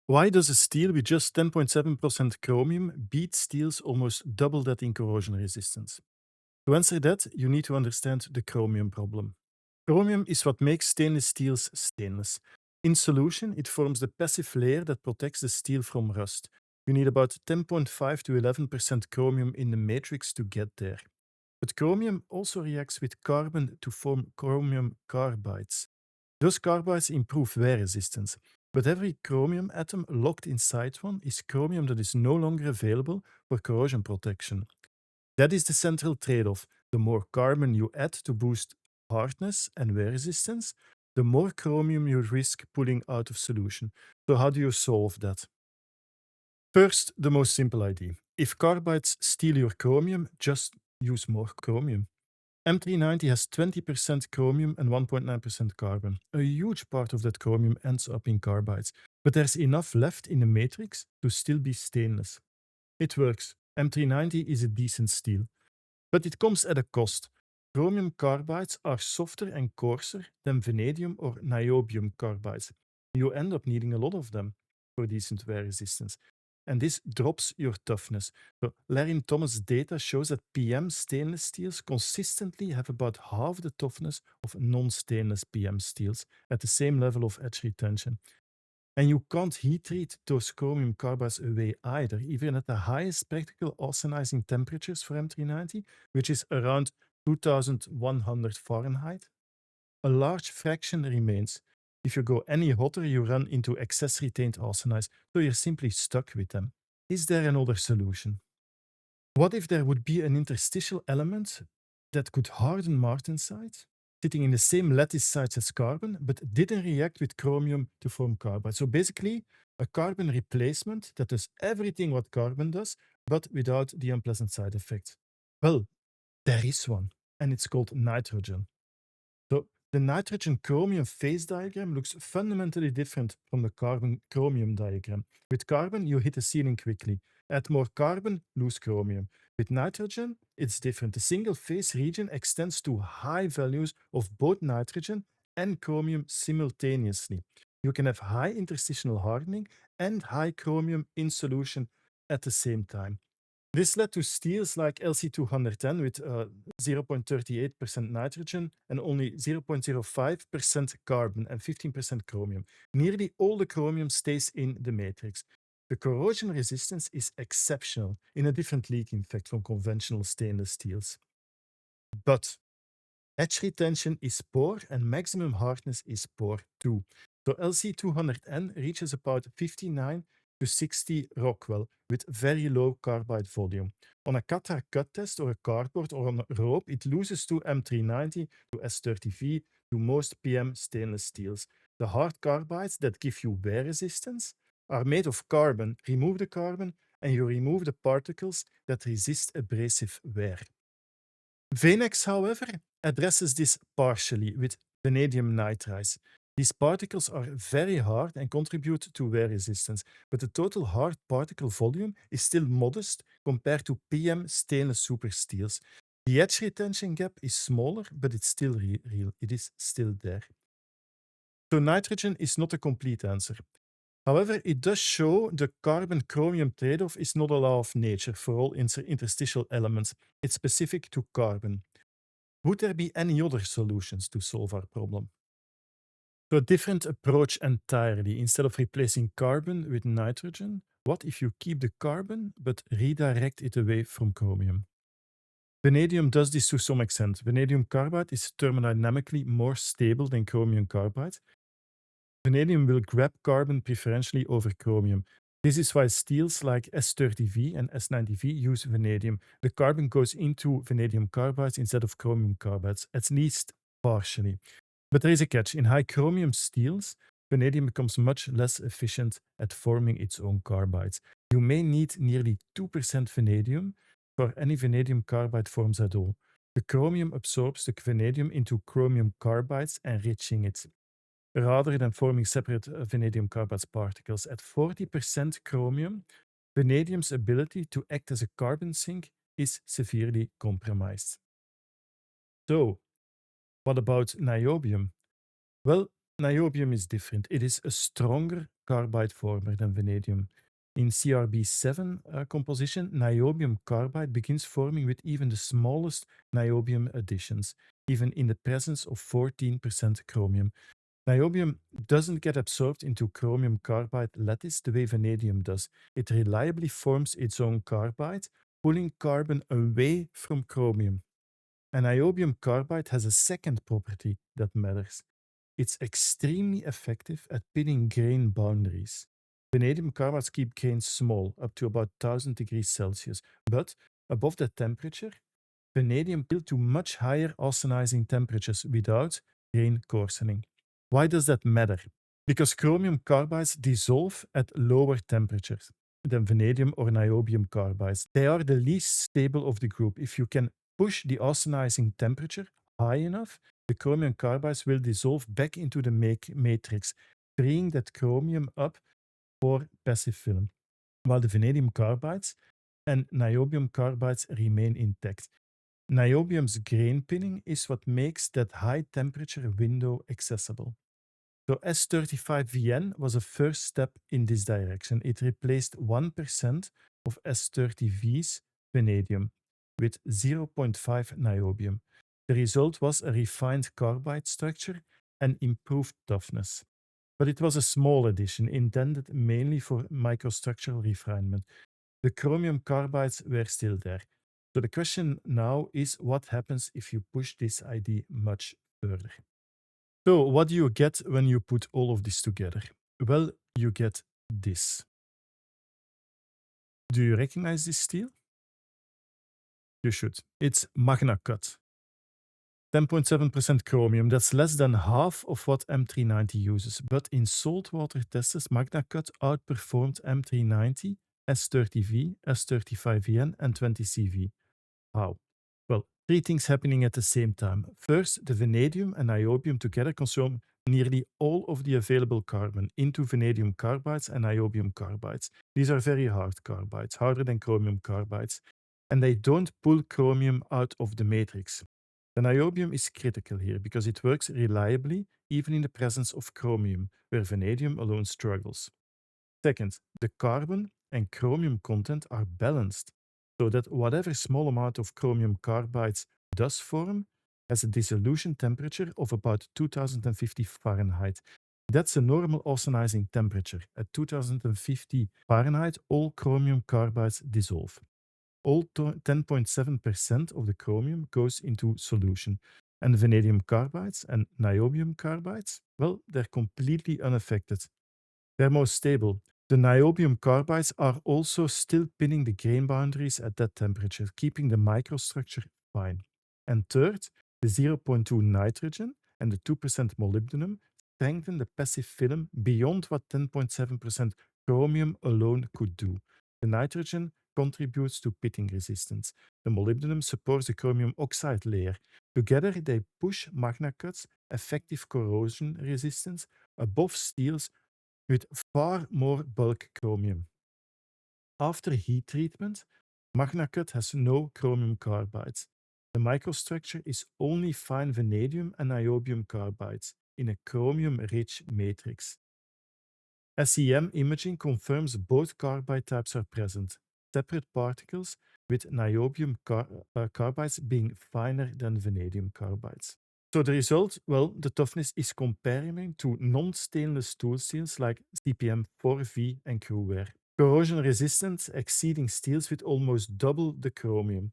Why does a steel with just 10.7% chromium beat steels almost double that in corrosion resistance? To answer that, you need to understand the chromium problem. Chromium is what makes stainless steels stainless. In solution, it forms the passive layer that protects the steel from rust. You need about 10.5 to 11% chromium in the matrix to get there. But chromium also reacts with carbon to form chromium carbides. Those carbides improve wear resistance, but every chromium atom locked inside one is chromium that is no longer available for corrosion protection. That is the central trade-off. The more carbon you add to boost hardness and wear resistance, the more chromium you risk pulling out of solution. So how do you solve that? First, the most simple idea. If carbides steal your chromium, just use more chromium. M390 has 20% chromium and 1.9% carbon. A huge part of that chromium ends up in carbides, but there's enough left in the matrix to still be stainless. It works. M390 is a decent steel, but it comes at a cost. Chromium carbides are softer and coarser than vanadium or niobium carbides. You end up needing a lot of them for decent wear resistance. And this drops your toughness. So Larry Thomas' data shows that PM stainless steels consistently have about half the toughness of non-stainless PM steels at the same level of edge retention. And you can't heat treat those chromium carbides away either, even at the highest practical austenizing temperatures for M390, which is around 2100 Fahrenheit. A large fraction remains. If you go any hotter, you run into excess retained austenize, so you're simply stuck with them. Is there another solution? What if there would be an interstitial element that could harden martensite, sitting in the same lattice sites as carbon, but didn't react with chromium to form carbide? So basically, a carbon replacement that does everything what carbon does, but without the unpleasant side effects. Well, there is one, and it's called nitrogen. So the nitrogen chromium phase diagram looks fundamentally different from the carbon chromium diagram. With carbon, you hit the ceiling quickly. Add more carbon, lose chromium. With nitrogen, it's different. The single phase region extends to high values of both nitrogen and chromium simultaneously. You can have high interstitial hardening and high chromium in solution at the same time. This led to steels like LC210 with 0.38% nitrogen and only 0.05% carbon and 15% chromium. Nearly all the chromium stays in the matrix. The corrosion resistance is exceptional in a different league, in fact, from conventional stainless steels. But edge retention is poor and maximum hardness is poor too. So LC200N reaches about 59 to 60 Rockwell with very low carbide volume. On a cut test or a cardboard or on a rope, it loses to M390, to S30V, to most PM stainless steels. The hard carbides that give you wear resistance are made of carbon. Remove the carbon and you remove the particles that resist abrasive wear. Vanax, however, addresses this partially with vanadium nitrides. These particles are very hard and contribute to wear resistance, but the total hard particle volume is still modest compared to PM stainless super steels. The edge retention gap is smaller, but it's still real. It is still there. So nitrogen is not a complete answer. However, it does show the carbon-chromium trade-off is not a law of nature for all interstitial elements. It's specific to carbon. Would there be any other solutions to solve our problem? So a different approach entirely. Instead of replacing carbon with nitrogen, what if you keep the carbon but redirect it away from chromium? Vanadium does this to some extent. Vanadium carbide is thermodynamically more stable than chromium carbide. Vanadium will grab carbon preferentially over chromium. This is why steels like S30V and S90V use vanadium. The carbon goes into vanadium carbides instead of chromium carbides, at least partially. But there is a catch. In high chromium steels, vanadium becomes much less efficient at forming its own carbides. You may need nearly 2% vanadium for any vanadium carbide forms at all. The chromium absorbs the vanadium into chromium carbides, enriching it rather than forming separate vanadium carbide particles. At 40% chromium, vanadium's ability to act as a carbon sink is severely compromised. So, what about niobium? Well, Niobium is different. It is a stronger carbide former than vanadium. In CRB7 composition, niobium carbide begins forming with even the smallest niobium additions, even in the presence of 14% chromium. Niobium doesn't get absorbed into chromium carbide lattice the way vanadium does. It reliably forms its own carbide, pulling carbon away from chromium. And niobium carbide has a second property that matters. It's extremely effective at pinning grain boundaries. Vanadium carbides keep grains small, up to about 1000 degrees Celsius, but above that temperature, vanadium will to much higher austenizing temperatures without grain coarsening. Why does that matter? Because chromium carbides dissolve at lower temperatures than vanadium or niobium carbides. They are the least stable of the group. If you can push the austenizing temperature high enough, the chromium carbides will dissolve back into the matrix, freeing that chromium up for passive film, while the vanadium carbides and niobium carbides remain intact. Niobium's grain pinning is what makes that high temperature window accessible. So S35VN was a first step in this direction. It replaced 1% of S30V's vanadium with 0.5 niobium. The result was a refined carbide structure and improved toughness. But it was a small addition intended mainly for microstructural refinement. The chromium carbides were still there. So the question now is what happens if you push this idea much further? So what do you get when you put all of this together? Well, you get this. Do you recognize this steel? You should. It's MagnaCut. 10.7% chromium, that's less than half of what M390 uses. But in saltwater tests, MagnaCut outperformed M390, S30V, S35VN, and 20CV. How? Well, three things happening at the same time. First, the vanadium and niobium together consume nearly all of the available carbon into vanadium carbides and niobium carbides. These are very hard carbides, harder than chromium carbides, and they don't pull chromium out of the matrix. The niobium is critical here because it works reliably even in the presence of chromium, where vanadium alone struggles. Second, the carbon and chromium content are balanced so that whatever small amount of chromium carbides does form has a dissolution temperature of about 2050 Fahrenheit. That's a normal austenizing temperature. At 2050 Fahrenheit, all chromium carbides dissolve. All 10.7% of the chromium goes into solution. And vanadium carbides and niobium carbides, well, they're completely unaffected. They're more stable. The niobium carbides are also still pinning the grain boundaries at that temperature, keeping the microstructure fine. And third, the 0.2 nitrogen and the 2% molybdenum strengthen the passive film beyond what 10.7% chromium alone could do. The nitrogen contributes to pitting resistance. The molybdenum supports the chromium oxide layer. Together, they push MagnaCut's effective corrosion resistance above steel's with far more bulk chromium. After heat treatment, MagnaCut has no chromium carbides. The microstructure is only fine vanadium and niobium carbides in a chromium-rich matrix. SEM imaging confirms both carbide types are present, separate particles with niobium carbides being finer than vanadium carbides. So the result, well, the toughness is comparing to non-stainless tool steels like CPM 4V and Crewware. Corrosion resistance exceeding steels with almost double the chromium.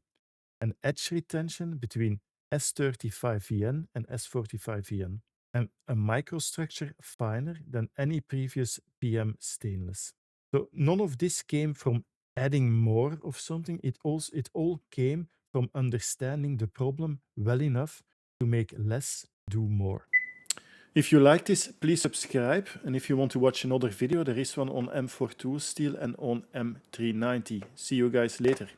And edge retention between S35VN and S45VN. And a microstructure finer than any previous PM stainless. So none of this came from adding more of something. It all came from understanding the problem well enough to make less do more. If you like this, please subscribe. And if you want to watch another video, there is one on M4 tool steel and on M390. See you guys later.